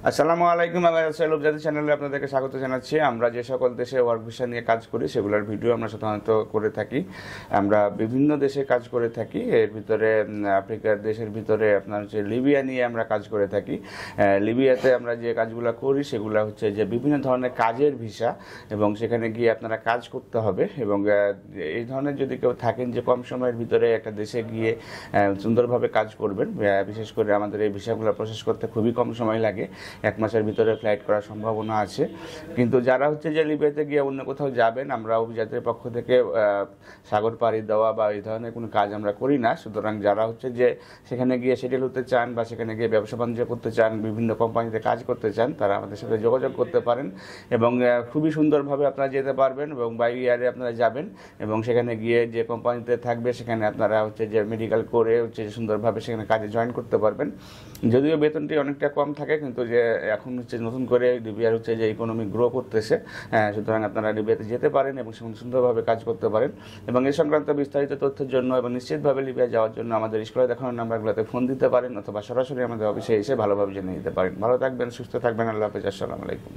আসসালামু আলাইকুম। আমি সেলফ জাতি চ্যানেলে আপনাদেরকে স্বাগত জানাচ্ছি। আমরা যে সকল দেশে ওয়ার্ক ভিসা নিয়ে কাজ করি সেগুলোর ভিডিও আমরা সাধারণত করে থাকি। আমরা বিভিন্ন দেশে কাজ করে থাকি। এর ভিতরে আফ্রিকার দেশের ভিতরে আপনার হচ্ছে লিবিয়া নিয়ে আমরা কাজ করে থাকি। লিবিয়াতে আমরা যে কাজগুলো করি সেগুলো হচ্ছে যে বিভিন্ন ধরনের কাজের ভিসা, এবং সেখানে গিয়ে আপনারা কাজ করতে হবে। এবং এই ধরনের যদি কেউ থাকেন যে কম সময়ের ভিতরে একটা দেশে গিয়ে সুন্দরভাবে কাজ করবেন, বিশেষ করে আমাদের এই ভিসাগুলো প্রসেস করতে খুবই কম সময় লাগে, 1 মাসের ভিতরে ফ্লাইট করার সম্ভাবনা আছে। কিন্তু যারা হচ্ছে যে লিবিয়াতে গিয়ে অন্য কোথাও যাবেন, আমরা অভিযাত্রীর পক্ষ থেকে সাগর পাড়ি দেওয়া বা এই ধরনের কোনো কাজ আমরা করি না। সুতরাং যারা হচ্ছে যে সেখানে গিয়ে সেটেল হতে চান বা সেখানে গিয়ে ব্যবসা বাণিজ্য করতে চান, বিভিন্ন কোম্পানিতে কাজ করতে চান, তারা আমাদের সাথে যোগাযোগ করতে পারেন এবং খুবই সুন্দরভাবে আপনারা যেতে পারবেন এবং বাই ইয়ারে আপনারা যাবেন এবং সেখানে গিয়ে যে কোম্পানিতে থাকবে সেখানে আপনারা হচ্ছে যে মেডিকেল করে হচ্ছে যে সুন্দরভাবে সেখানে কাজে জয়েন করতে পারবেন। যদিও বেতনটি অনেকটা কম থাকে, কিন্তু যে এখন হচ্ছে নতুন করে লিবিয়ার হচ্ছে যে ইকোনমি গ্রো করতেছে, সুতরাং আপনারা লিবিয়াতে যেতে পারেন এবং সুন্দরভাবে কাজ করতে পারেন। এবং এ সংক্রান্ত বিস্তারিত তথ্যের জন্য এবং নিশ্চিতভাবে লিবিয়া যাওয়ার জন্য আমাদের স্ক্রিনে দেখানোর নাম্বারগুলোতে ফোন দিতে পারেন অথবা সরাসরি আমাদের অফিসে এসে ভালোভাবে জেনে নিতে পারেন। ভালো থাকবেন, সুস্থ থাকবেন। আল্লাহ হাফেজ। আসসালামু আলাইকুম।